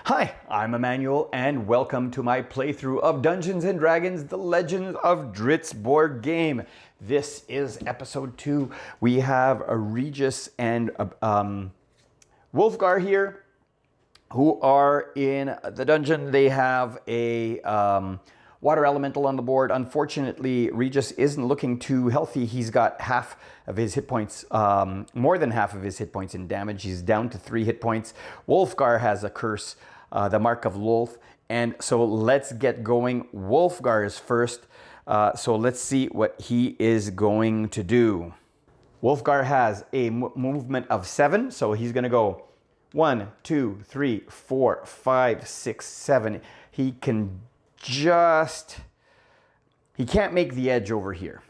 Hi, I'm Emmanuel and welcome to my playthrough of Dungeons & Dragons The Legend of Drizzt board game. This is episode 2. We have a Regis and Wolfgar here who are in the dungeon. They have a water elemental on the board. Unfortunately, Regis isn't looking too healthy. He's got half of his hit points, more than half of his hit points in damage. He's down to 3 hit points. Wolfgar has a curse, the Mark of Lolth. And so let's get going. Wolfgar is first. So let's see what he is going to do. Wolfgar has a movement of 7. So he's going to go 1, 2, 3, 4, 5, 6, 7. He can't make the edge over here.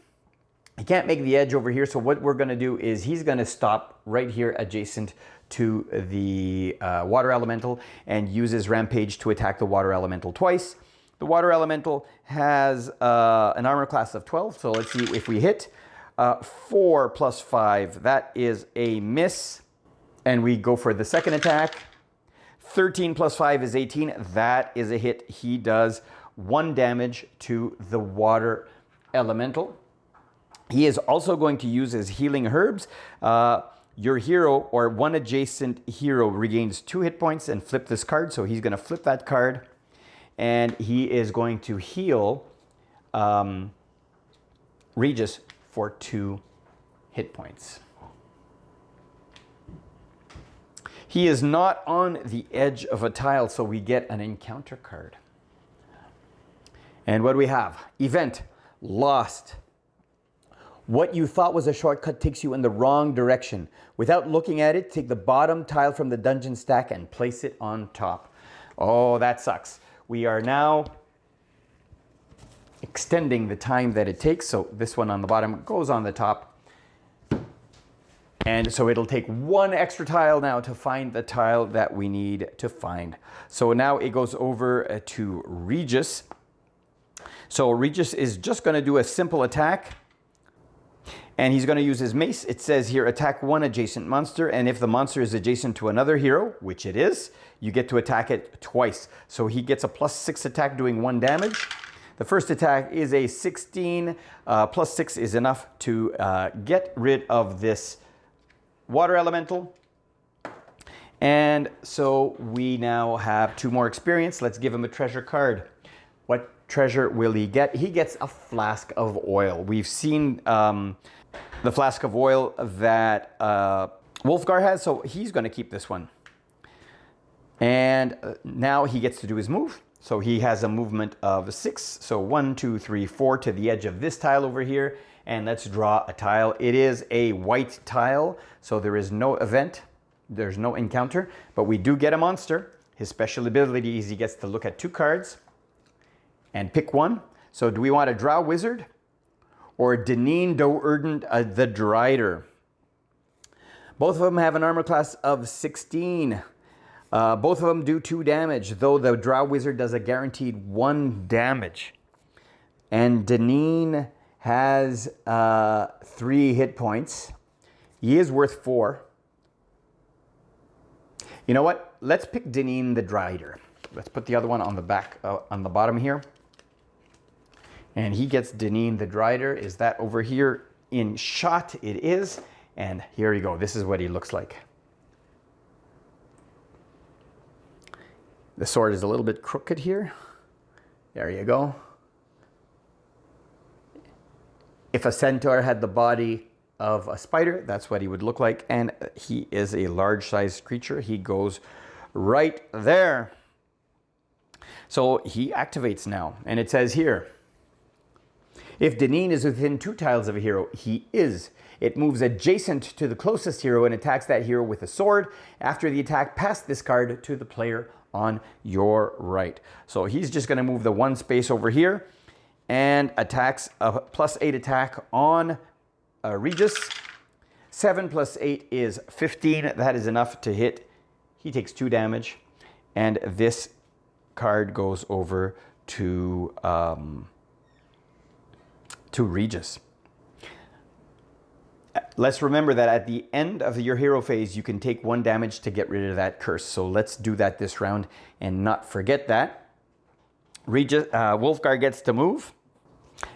He can't make the edge over here. So what we're going to do is he's going to stop right here adjacent to the water elemental and use his rampage to attack the water elemental twice. The water elemental has an armor class of 12. So let's see if we hit. 4 plus 5, that is a miss. And we go for the second attack. 13 plus 5 is 18. That is a hit. He does 1 damage to the water elemental. He is also going to use his healing herbs. Your hero or one adjacent hero regains 2 hit points and flip this card. So he's going to flip that card and he is going to heal Regis for 2 hit points. He is not on the edge of a tile, so we get an encounter card. And what do we have? Event, lost. What you thought was a shortcut takes you in the wrong direction. Without looking at it, take the bottom tile from the dungeon stack and place it on top. Oh, that sucks. We are now extending the time that it takes. So this one on the bottom goes on the top. And so it'll take 1 extra tile now to find the tile that we need to find. So now it goes over to Regis. So Regis is just going to do a simple attack. And he's going to use his mace. It says here, attack 1 adjacent monster. And if the monster is adjacent to another hero, which it is, you get to attack it twice. So he gets a +6 attack doing 1 damage. The first attack is a 16. +6 is enough to get rid of this water elemental. And so we now have 2 more experience. Let's give him a treasure card. What treasure will he get? He gets a flask of oil. We've seen the flask of oil that Wolfgar has, so he's going to keep this one. And now he gets to do his move. So he has a movement of 6. So 1, 2, 3, 4 to the edge of this tile over here. And let's draw a tile. It is a white tile, so there is no event. There's no encounter, but we do get a monster. His special ability is he gets to look at 2 cards and pick one. So do we want a Drow Wizard or Deneen Do Erdent the Drider? Both of them have an armor class of 16. Both of them do 2 damage, though the Drow Wizard does a guaranteed 1 damage. And Deneen has 3 hit points. He is worth 4. You know what? Let's pick Deneen the Drider. Let's put the other one on the back, on the bottom here. And he gets Deneen the Drider. Is that over here in shot? It is. And here you go. This is what he looks like. The sword is a little bit crooked here. There you go. If a centaur had the body of a spider, that's what he would look like. And he is a large-sized creature. He goes right there. So he activates now. And it says here, if Deneen is within 2 tiles of a hero, he is. It moves adjacent to the closest hero and attacks that hero with a sword. After the attack, pass this card to the player on your right. So he's just going to move the 1 space over here and attacks a +8 attack on Regis. 7 plus 8 is 15. That is enough to hit. He takes 2 damage. And this card goes over to Regis. Let's remember that at the end of your hero phase, you can take 1 damage to get rid of that curse. So let's do that this round and not forget that. Wolfgar gets to move.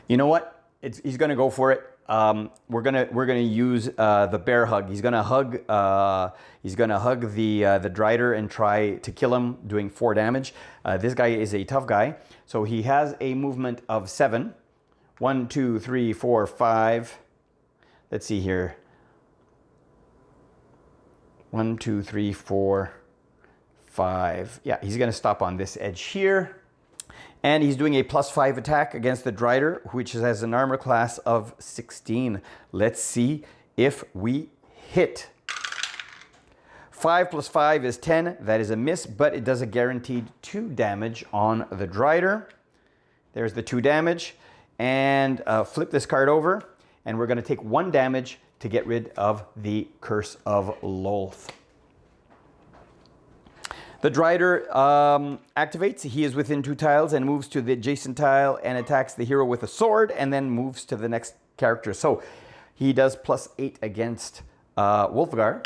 You know what? He's going to go for it. We're gonna use the bear hug. He's gonna hug the Drider and try to kill him, doing 4 damage. This guy is a tough guy, so he has a movement of 7. 1, 2, 3, 4, 5. Let's see here. 1, 2, 3, 4, 5. Yeah, he's gonna stop on this edge here. And he's doing a +5 attack against the Drider, which has an armor class of 16. Let's see if we hit. 5 + 5 is 10. That is a miss, but it does a guaranteed 2 damage on the Drider. There's the 2 damage. And flip this card over, and we're going to take 1 damage to get rid of the Curse of Lolth. The Drider activates. He is within 2 tiles and moves to the adjacent tile and attacks the hero with a sword and then moves to the next character. So he does +8 against Wolfgar.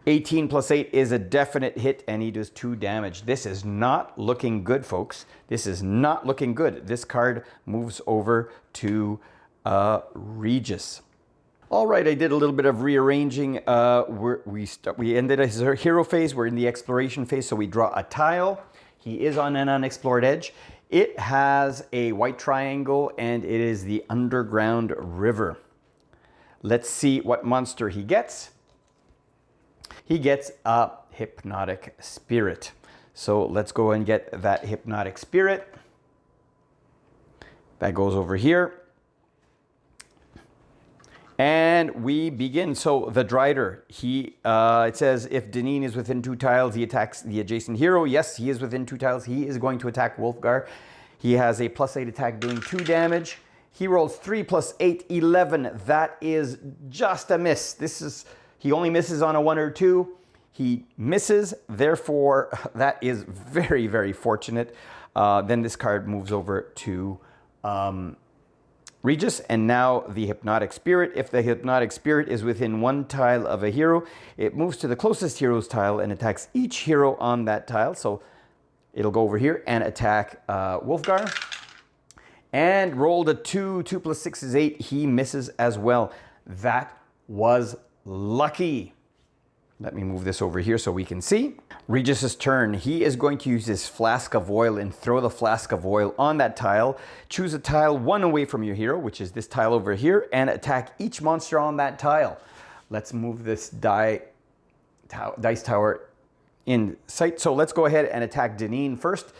18 + 8 is a definite hit and he does 2 damage. This is not looking good, folks. This is not looking good. This card moves over to Regis. All right, I did a little bit of rearranging. We ended his hero phase. We're in the exploration phase, so we draw a tile. He is on an unexplored edge. It has a white triangle, and it is the underground river. Let's see what monster he gets. He gets a hypnotic spirit. So let's go and get that hypnotic spirit. That goes over here. And we begin. So the Drider, it says if Deneen is within 2 tiles, he attacks the adjacent hero. Yes, he is within 2 tiles. He is going to attack Wolfgar. He has a +8 attack doing 2 damage. He rolls 3 + 8, 11. That is just a miss. He only misses on a 1 or 2. He misses, therefore that is very, very fortunate. Then this card moves over to Regis, and now the Hypnotic Spirit. If the Hypnotic Spirit is within 1 tile of a hero, it moves to the closest hero's tile and attacks each hero on that tile. So it'll go over here and attack Wolfgar. And rolled a 2. 2 + 6 is 8. He misses as well. That was lucky. Let me move this over here so we can see. Regis's turn. He is going to use his flask of oil and throw the flask of oil on that tile. Choose a tile 1 away from your hero, which is this tile over here, and attack each monster on that tile. Let's move this dice tower in sight. So let's go ahead and attack Deneen first.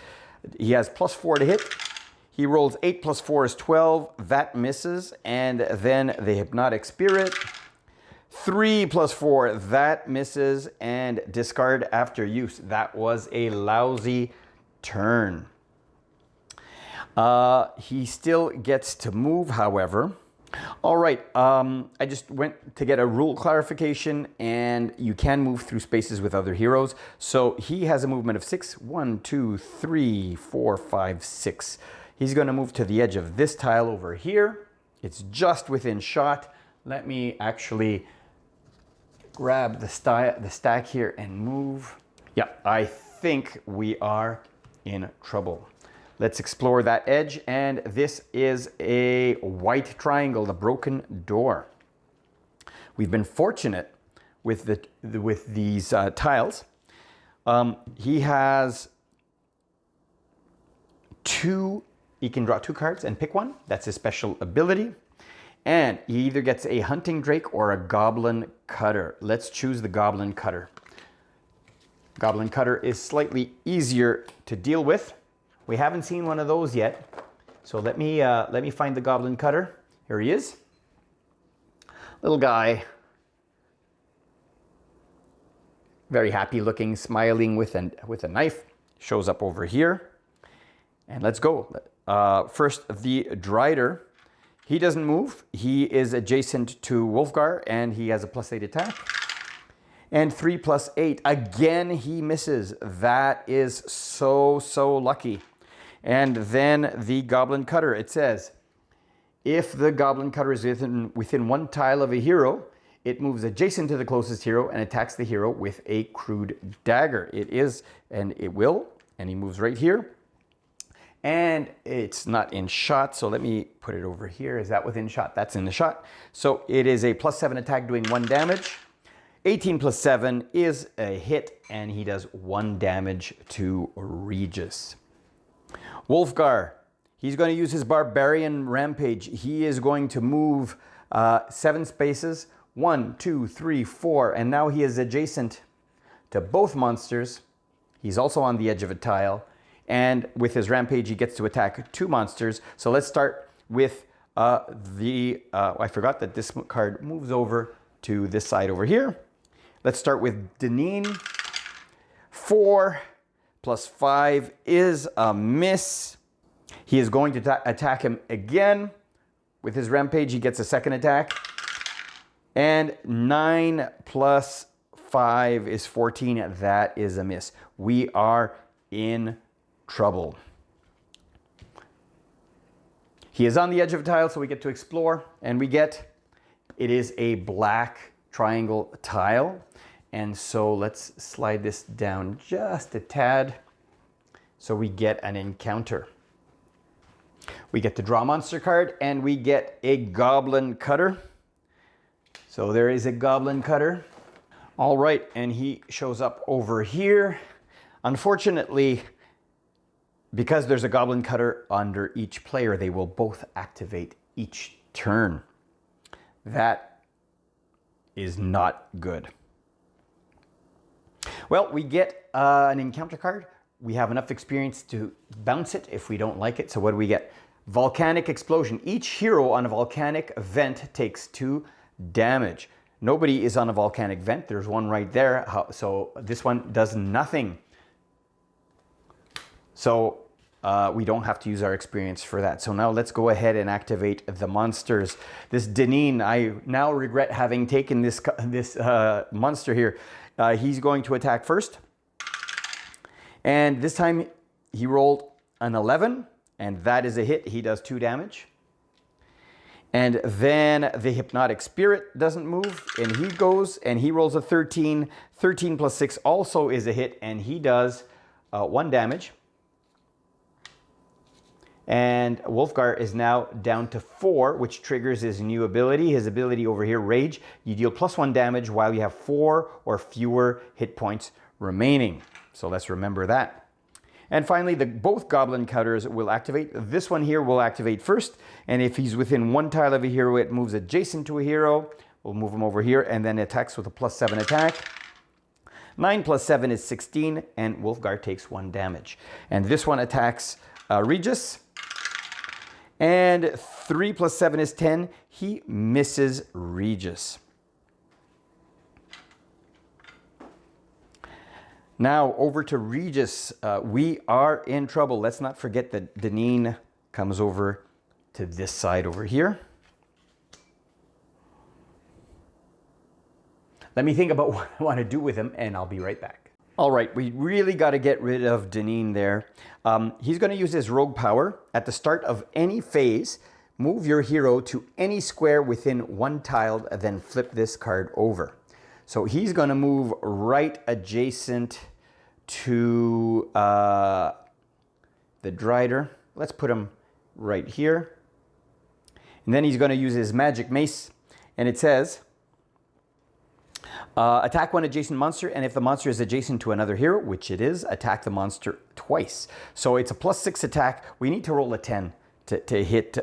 He has +4 to hit. He rolls 8 + 4 is 12. That misses. And then the Hypnotic Spirit. 3 + 4, that misses, and discard after use. That was a lousy turn. He still gets to move, however. All right, I just went to get a rule clarification, and you can move through spaces with other heroes. So he has a movement of 6. 1, 2, 3, 4, 5, 6. He's going to move to the edge of this tile over here. It's just within shot. Let me actually grab the stack here and move. Yeah, I think we are in trouble. Let's explore that edge, and this is a white triangle, the broken door. We've been fortunate with these tiles. He has 2. He can draw 2 cards and pick one. That's his special ability. And he either gets a hunting drake or a goblin cutter. Let's choose the goblin cutter. Goblin cutter is slightly easier to deal with. We haven't seen one of those yet. So let me find the goblin cutter. Here he is. Little guy. Very happy looking, smiling with a knife. Shows up over here. And let's go. First, the Drider. He doesn't move. He is adjacent to Wolfgar, and he has a +8 attack. And 3 + 8. Again, he misses. That is so lucky. And then the Goblin Cutter. It says, If the Goblin Cutter is within one tile of a hero, it moves adjacent to the closest hero and attacks the hero with a crude dagger. It is, and it will, and he moves right here. And it's not in shot, so let me put it over here. Is that within shot? That's in the shot. So it is a +7 attack doing 1 damage. 18 + 7 is a hit, and he does 1 damage to Regis. Wolfgar, he's going to use his Barbarian Rampage. He is going to move 7 spaces. 1, 2, 3, 4, and now he is adjacent to both monsters. He's also on the edge of a tile. And with his Rampage, he gets to attack 2 monsters. So let's start with I forgot that this card moves over to this side over here. Let's start with Deneen. 4 + 5 is a miss. He is going to attack him again. With his Rampage, he gets a second attack. And 9 + 5 is 14. That is a miss. We are in trouble. He is on the edge of a tile, so we get to explore, and it is a black triangle tile. And so let's slide this down just a tad. So we get an encounter. We get to draw a monster card, and we get a Goblin Cutter. So there is a Goblin Cutter. All right, and he shows up over here. Unfortunately, because there's a Goblin Cutter under each player, they will both activate each turn. That is not good. Well, we get an encounter card. We have enough experience to bounce it if we don't like it. So what do we get? Volcanic Explosion. Each hero on a volcanic vent takes 2 damage. Nobody is on a volcanic vent. There's one right there. So this one does nothing. So we don't have to use our experience for that. So now let's go ahead and activate the monsters. This Deneen, I now regret having taken this monster here. He's going to attack first. And this time he rolled an 11, and that is a hit. He does 2 damage. And then the Hypnotic Spirit doesn't move, and he goes and he rolls a 13. 13 + 6 also is a hit, and he does 1 damage. And Wolfgar is now down to 4, which triggers his new ability. His ability over here, Rage. You deal +1 damage while you have 4 or fewer hit points remaining. So let's remember that. And finally, both Goblin Cutters will activate. This one here will activate first. And if he's within one tile of a hero, it moves adjacent to a hero. We'll move him over here and then attacks with a +7 attack. 9 + 7 is 16, and Wolfgar takes 1 damage. And this one attacks Regis. And 3 + 7 is 10. He misses Regis. Now over to Regis. We are in trouble. Let's not forget that Deneen comes over to this side over here. Let me think about what I want to do with him, and I'll be right back. All right, we really got to get rid of Deneen there. He's going to use his rogue power. At the start of any phase, move your hero to any square within one tile, then flip this card over. So he's going to move right adjacent to the Drider. Let's put him right here. And then he's going to use his Magic Mace. And it says, attack one adjacent monster, and if the monster is adjacent to another hero, which it is, attack the monster twice. So it's a +6 attack. We need to roll a 10 to hit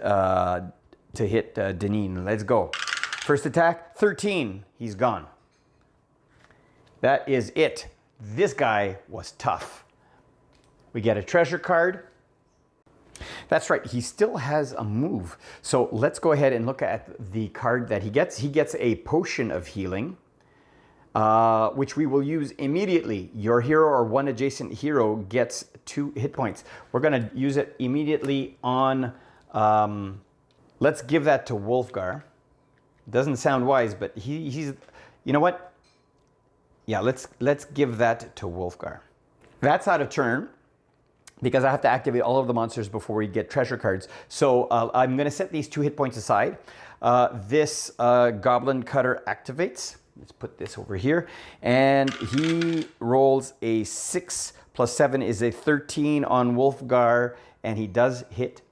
Deneen. Let's go. First attack, 13. He's gone. That is it. This guy was tough. We get a treasure card. That's right, he still has a move. So let's go ahead and look at the card that he gets. He gets a Potion of Healing, which we will use immediately. Your hero or one adjacent hero gets 2 hit points. We're gonna use it immediately on, let's give that to Wolfgar. Doesn't sound wise, but he's, you know what? Yeah, let's give that to Wolfgar. That's out of turn. because I have to activate all of the monsters before we get treasure cards. So I'm going to set these 2 hit points aside. This Goblin Cutter activates. Let's put this over here. And he rolls a 6 plus 7 is a 13 on Wolfgar, and he does hit.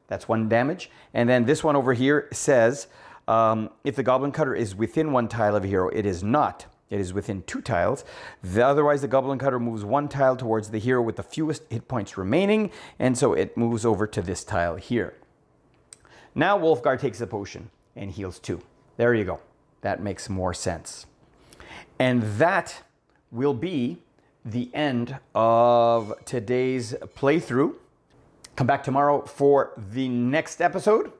That's 1 damage. And then this one over here says, if the Goblin Cutter is within 1 tile of a hero, it is not. It is within 2 tiles. Otherwise, the Goblin Cutter moves 1 tile towards the hero with the fewest hit points remaining, and so it moves over to this tile here. Now Wolfgar takes a potion and heals 2. There you go. That makes more sense. And that will be the end of today's playthrough. Come back tomorrow for the next episode.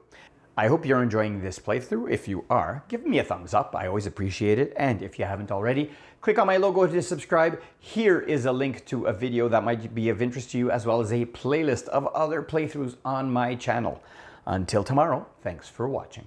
I hope you're enjoying this playthrough. If you are, give me a thumbs up. I always appreciate it. And if you haven't already, click on my logo to subscribe. Here is a link to a video that might be of interest to you, as well as a playlist of other playthroughs on my channel. Until tomorrow, thanks for watching.